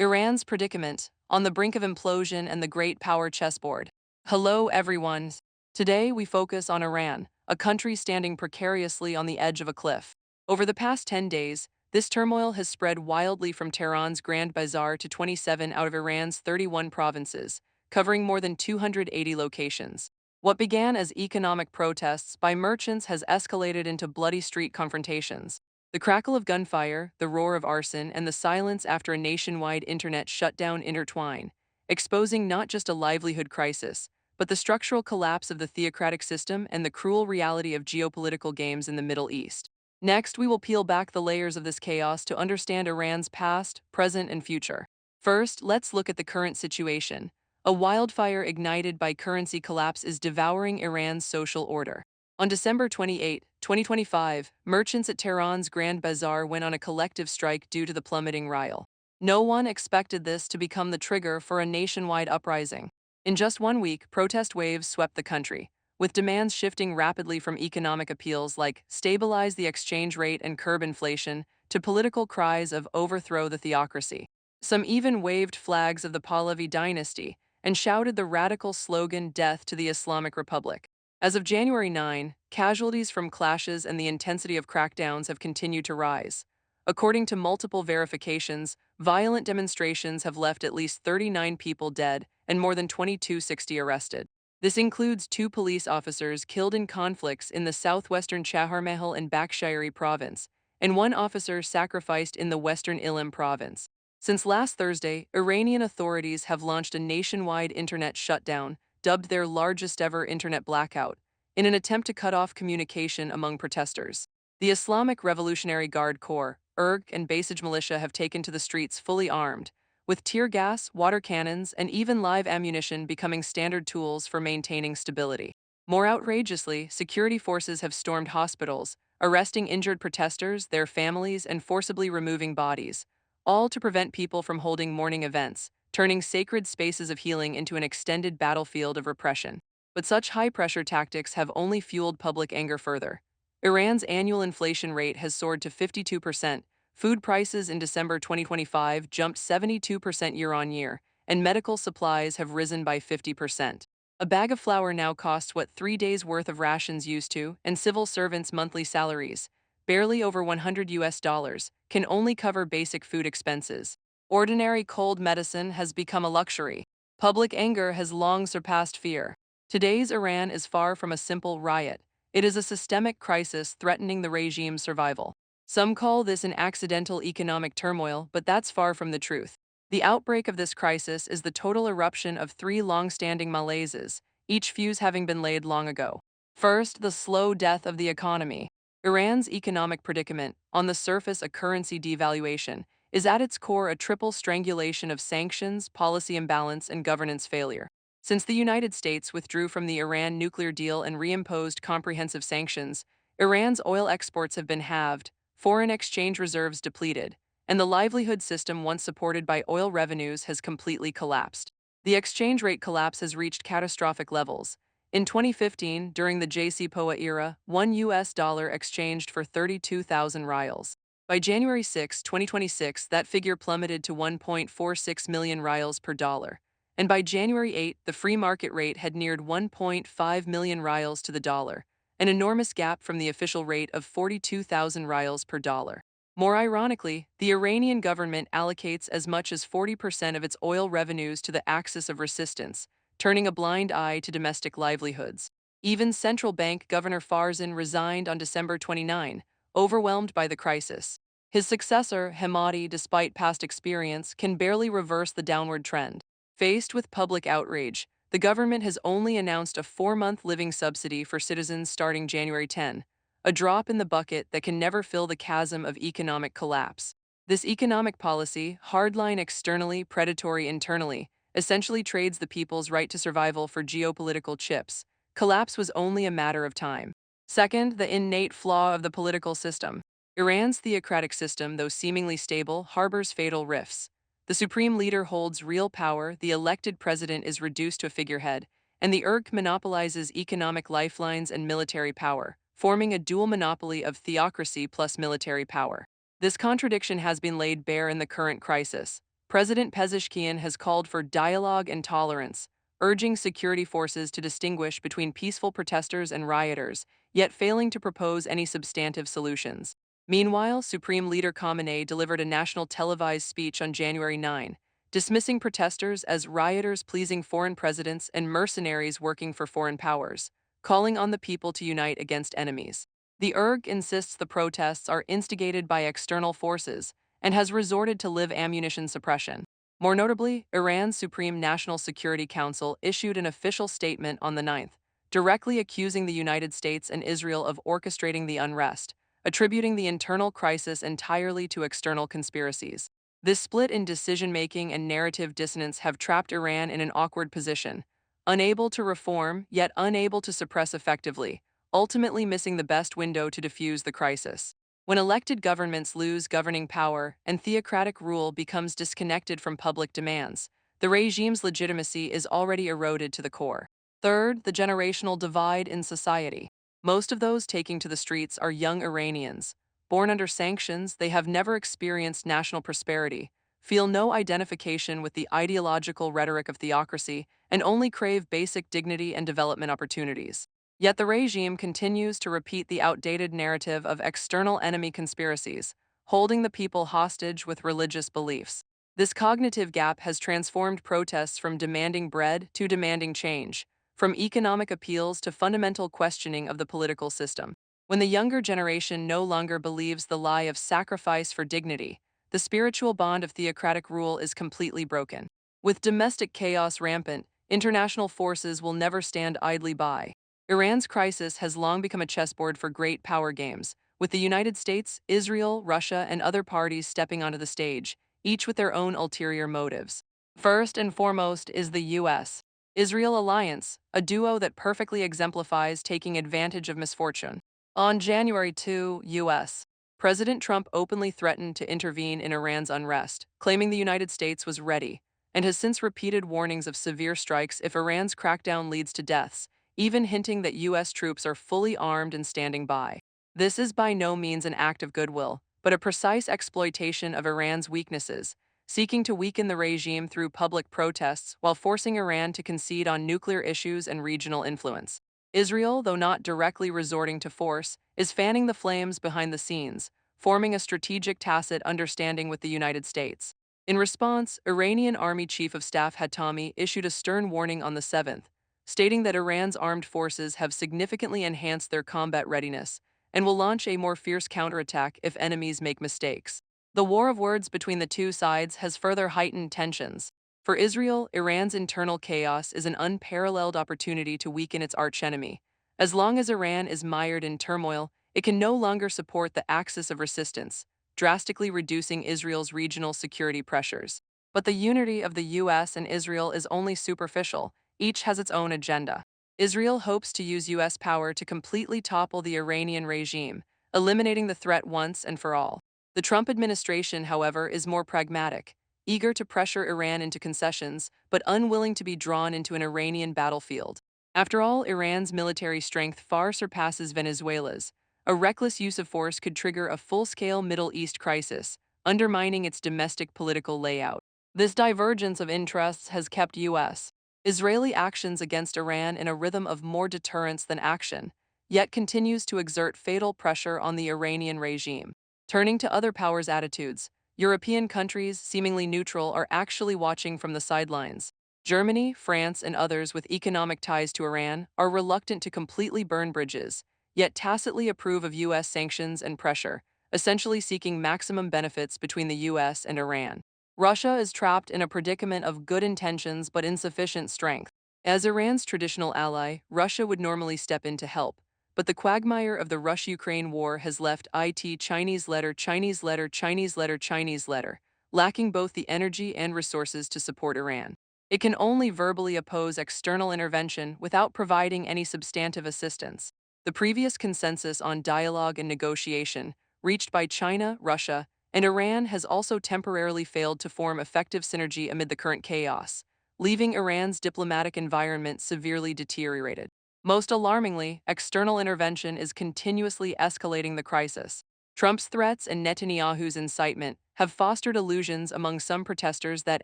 Iran's predicament, on the brink of implosion and the great power chessboard. Hello, everyone. Today we focus on Iran, a country standing precariously on the edge of a cliff. Over the past 10 days, this turmoil has spread wildly from Tehran's Grand Bazaar to 27 out of Iran's 31 provinces, covering more than 280 locations. What began as economic protests by merchants has escalated into bloody street confrontations. The crackle of gunfire, the roar of arson, and the silence after a nationwide internet shutdown intertwine, exposing not just a livelihood crisis, but the structural collapse of the theocratic system and the cruel reality of geopolitical games in the Middle East. Next, we will peel back the layers of this chaos to understand Iran's past, present, and future. First, let's look at the current situation. A wildfire ignited by currency collapse is devouring Iran's social order. On December 28, 2025, merchants at Tehran's Grand Bazaar went on a collective strike due to the plummeting rial. No one expected this to become the trigger for a nationwide uprising. In just 1 week, protest waves swept the country, with demands shifting rapidly from economic appeals like stabilize the exchange rate and curb inflation to political cries of overthrow the theocracy. Some even waved flags of the Pahlavi dynasty and shouted the radical slogan "Death to the Islamic Republic." As of January 9, casualties from clashes and the intensity of crackdowns have continued to rise. According to multiple verifications, violent demonstrations have left at least 39 people dead and more than 2260 arrested. This includes 2 police officers killed in conflicts in the southwestern Chaharmehel and Bakhshiri province, and 1 officer sacrificed in the western Ilim province. Since last Thursday, Iranian authorities have launched a nationwide internet shutdown, dubbed their largest ever internet blackout, in an attempt to cut off communication among protesters. The Islamic Revolutionary Guard Corps, IRG, and Basij militia have taken to the streets fully armed, with tear gas, water cannons, and even live ammunition becoming standard tools for maintaining stability. More outrageously, security forces have stormed hospitals, arresting injured protesters, their families, and forcibly removing bodies, all to prevent people from holding mourning events, turning sacred spaces of healing into an extended battlefield of repression. But such high-pressure tactics have only fueled public anger further. Iran's annual inflation rate has soared to 52%, food prices in December 2025 jumped 72% year-on-year, and medical supplies have risen by 50%. A bag of flour now costs what 3 days' worth of rations used to, and civil servants' monthly salaries, barely over $100, can only cover basic food expenses. Ordinary cold medicine has become a luxury. Public anger has long surpassed fear. Today's Iran is far from a simple riot. It is a systemic crisis threatening the regime's survival. Some call this an accidental economic turmoil, but that's far from the truth. The outbreak of this crisis is the total eruption of 3 long-standing malaises, each fuse having been laid long ago. First, the slow death of the economy. Iran's economic predicament, on the surface a currency devaluation, is at its core a triple strangulation of sanctions, policy imbalance, and governance failure. Since the United States withdrew from the Iran nuclear deal and reimposed comprehensive sanctions, Iran's oil exports have been halved, foreign exchange reserves depleted, and the livelihood system once supported by oil revenues has completely collapsed. The exchange rate collapse has reached catastrophic levels. In 2015, during the JCPOA era, $1 exchanged for 32,000 rials. By January 6, 2026, that figure plummeted to 1.46 million rials per dollar. And by January 8, the free market rate had neared 1.5 million rials to the dollar, an enormous gap from the official rate of 42,000 rials per dollar. More ironically, the Iranian government allocates as much as 40% of its oil revenues to the axis of resistance, turning a blind eye to domestic livelihoods. Even central bank Governor Farzan resigned on December 29, overwhelmed by the crisis. His successor, Hemati, despite past experience, can barely reverse the downward trend. Faced with public outrage, the government has only announced a 4-month living subsidy for citizens starting January 10, a drop in the bucket that can never fill the chasm of economic collapse. This economic policy, hardline externally, predatory internally, essentially trades the people's right to survival for geopolitical chips. Collapse was only a matter of time. Second, the innate flaw of the political system. Iran's theocratic system, though seemingly stable, harbors fatal rifts. The supreme leader holds real power, the elected president is reduced to a figurehead, and the URG monopolizes economic lifelines and military power, forming a dual monopoly of theocracy plus military power. This contradiction has been laid bare in the current crisis. President Pezeshkian has called for dialogue and tolerance, urging security forces to distinguish between peaceful protesters and rioters, yet failing to propose any substantive solutions. Meanwhile, Supreme Leader Khamenei delivered a national televised speech on January 9, dismissing protesters as rioters pleasing foreign presidents and mercenaries working for foreign powers, calling on the people to unite against enemies. The ERG insists the protests are instigated by external forces and has resorted to live ammunition suppression. More notably, Iran's Supreme National Security Council issued an official statement on the 9th, directly accusing the United States and Israel of orchestrating the unrest, attributing the internal crisis entirely to external conspiracies. This split in decision-making and narrative dissonance have trapped Iran in an awkward position, unable to reform, yet unable to suppress effectively, ultimately missing the best window to defuse the crisis. When elected governments lose governing power and theocratic rule becomes disconnected from public demands, the regime's legitimacy is already eroded to the core. Third, the generational divide in society. Most of those taking to the streets are young Iranians. Born under sanctions, they have never experienced national prosperity, feel no identification with the ideological rhetoric of theocracy, and only crave basic dignity and development opportunities. Yet the regime continues to repeat the outdated narrative of external enemy conspiracies, holding the people hostage with religious beliefs. This cognitive gap has transformed protests from demanding bread to demanding change, from economic appeals to fundamental questioning of the political system. When the younger generation no longer believes the lie of sacrifice for dignity, the spiritual bond of theocratic rule is completely broken. With domestic chaos rampant, international forces will never stand idly by. Iran's crisis has long become a chessboard for great power games, with the United States, Israel, Russia, and other parties stepping onto the stage, each with their own ulterior motives. First and foremost is the U.S. Israel alliance, a duo that perfectly exemplifies taking advantage of misfortune. On January 2, U.S. President Trump openly threatened to intervene in Iran's unrest, claiming the United States was ready, and has since repeated warnings of severe strikes if Iran's crackdown leads to deaths, even hinting that U.S. troops are fully armed and standing by. This is by no means an act of goodwill, but a precise exploitation of Iran's weaknesses, seeking to weaken the regime through public protests while forcing Iran to concede on nuclear issues and regional influence. Israel, though not directly resorting to force, is fanning the flames behind the scenes, forming a strategic tacit understanding with the United States. In response, Iranian Army Chief of Staff Hatami issued a stern warning on the 7th, stating that Iran's armed forces have significantly enhanced their combat readiness and will launch a more fierce counterattack if enemies make mistakes. The war of words between the two sides has further heightened tensions. For Israel, Iran's internal chaos is an unparalleled opportunity to weaken its archenemy. As long as Iran is mired in turmoil, it can no longer support the axis of resistance, drastically reducing Israel's regional security pressures. But the unity of the U.S. and Israel is only superficial. Each has its own agenda. Israel hopes to use U.S. power to completely topple the Iranian regime, eliminating the threat once and for all. The Trump administration, however, is more pragmatic, eager to pressure Iran into concessions, but unwilling to be drawn into an Iranian battlefield. After all, Iran's military strength far surpasses Venezuela's. A reckless use of force could trigger a full-scale Middle East crisis, undermining its domestic political layout. This divergence of interests has kept U.S. Israeli actions against Iran in a rhythm of more deterrence than action, yet continues to exert fatal pressure on the Iranian regime. Turning to other powers' attitudes, European countries, seemingly neutral, are actually watching from the sidelines. Germany, France, and others with economic ties to Iran are reluctant to completely burn bridges, yet tacitly approve of U.S. sanctions and pressure, essentially seeking maximum benefits between the U.S. and Iran. Russia is trapped in a predicament of good intentions but insufficient strength. As Iran's traditional ally, Russia would normally step in to help, but the quagmire of the Russia-Ukraine war has left it Chinese letter, Chinese letter, Chinese letter, Chinese letter, lacking both the energy and resources to support Iran. It can only verbally oppose external intervention without providing any substantive assistance. The previous consensus on dialogue and negotiation, reached by China, Russia, and Iran, has also temporarily failed to form effective synergy amid the current chaos, leaving Iran's diplomatic environment severely deteriorated. Most alarmingly, external intervention is continuously escalating the crisis. Trump's threats and Netanyahu's incitement have fostered illusions among some protesters that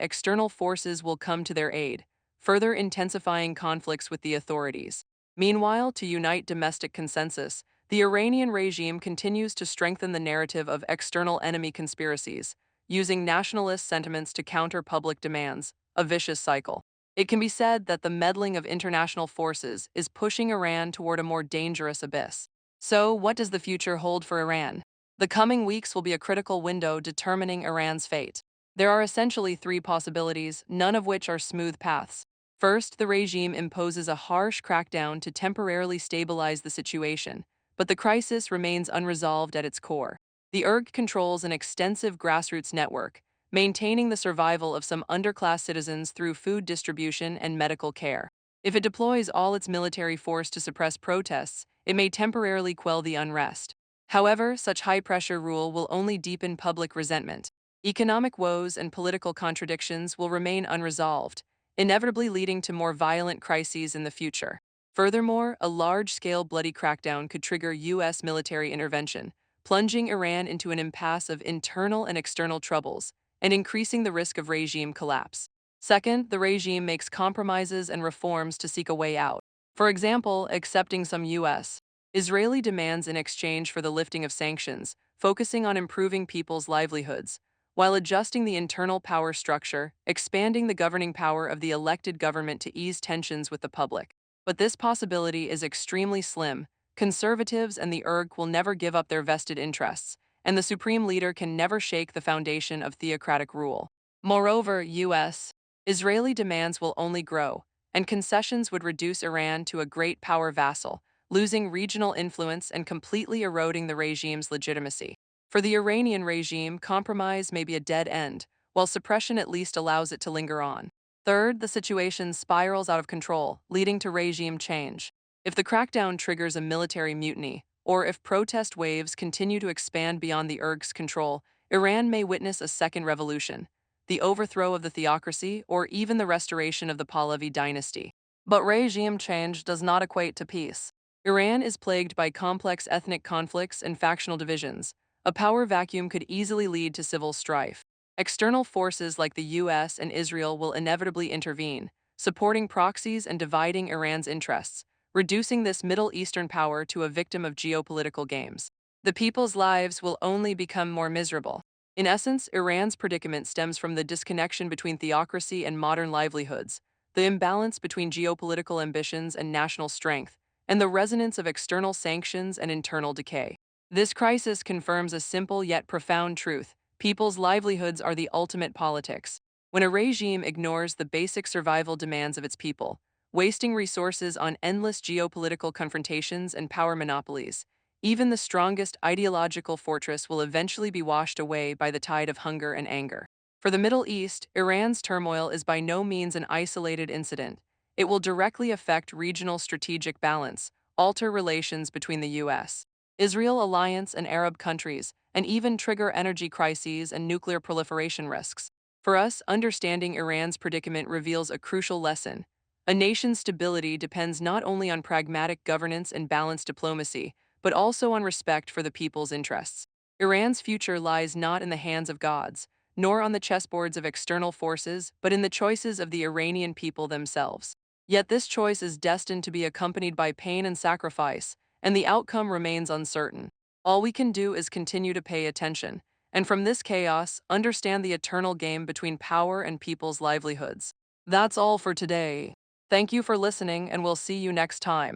external forces will come to their aid, further intensifying conflicts with the authorities. Meanwhile, to unite domestic consensus, the Iranian regime continues to strengthen the narrative of external enemy conspiracies, using nationalist sentiments to counter public demands, a vicious cycle. It can be said that the meddling of international forces is pushing Iran toward a more dangerous abyss. So, what does the future hold for Iran? The coming weeks will be a critical window determining Iran's fate. There are essentially three possibilities, none of which are smooth paths. First, the regime imposes a harsh crackdown to temporarily stabilize the situation, but the crisis remains unresolved at its core. The ERG controls an extensive grassroots network, maintaining the survival of some underclass citizens through food distribution and medical care. If it deploys all its military force to suppress protests, it may temporarily quell the unrest. However, such high-pressure rule will only deepen public resentment. Economic woes and political contradictions will remain unresolved, inevitably leading to more violent crises in the future. Furthermore, a large-scale bloody crackdown could trigger U.S. military intervention, plunging Iran into an impasse of internal and external troubles, and increasing the risk of regime collapse. Second, the regime makes compromises and reforms to seek a way out. For example, accepting some U.S. Israeli demands in exchange for the lifting of sanctions, focusing on improving people's livelihoods, while adjusting the internal power structure, expanding the governing power of the elected government to ease tensions with the public. But this possibility is extremely slim. Conservatives and the ERG will never give up their vested interests, and the supreme leader can never shake the foundation of theocratic rule. Moreover, U.S. Israeli demands will only grow, and concessions would reduce Iran to a great power vassal, losing regional influence and completely eroding the regime's legitimacy. For the Iranian regime, compromise may be a dead end, while suppression at least allows it to linger on. Third, the situation spirals out of control, leading to regime change. If the crackdown triggers a military mutiny, or if protest waves continue to expand beyond the ERG's control, Iran may witness a second revolution, the overthrow of the theocracy, or even the restoration of the Pahlavi dynasty. But regime change does not equate to peace. Iran is plagued by complex ethnic conflicts and factional divisions. A power vacuum could easily lead to civil strife. External forces like the US and Israel will inevitably intervene, supporting proxies and dividing Iran's interests, reducing this Middle Eastern power to a victim of geopolitical games. The people's lives will only become more miserable. In essence, Iran's predicament stems from the disconnection between theocracy and modern livelihoods, the imbalance between geopolitical ambitions and national strength, and the resonance of external sanctions and internal decay. This crisis confirms a simple yet profound truth: people's livelihoods are the ultimate politics. When a regime ignores the basic survival demands of its people, wasting resources on endless geopolitical confrontations and power monopolies, even the strongest ideological fortress will eventually be washed away by the tide of hunger and anger. For the Middle East, Iran's turmoil is by no means an isolated incident. It will directly affect regional strategic balance, alter relations between the U.S. Israel alliance and Arab countries, and even trigger energy crises and nuclear proliferation risks. For us, understanding Iran's predicament reveals a crucial lesson. A nation's stability depends not only on pragmatic governance and balanced diplomacy, but also on respect for the people's interests. Iran's future lies not in the hands of gods, nor on the chessboards of external forces, but in the choices of the Iranian people themselves. Yet this choice is destined to be accompanied by pain and sacrifice, and the outcome remains uncertain. All we can do is continue to pay attention, and from this chaos, understand the eternal game between power and people's livelihoods. That's all for today. Thank you for listening, and we'll see you next time.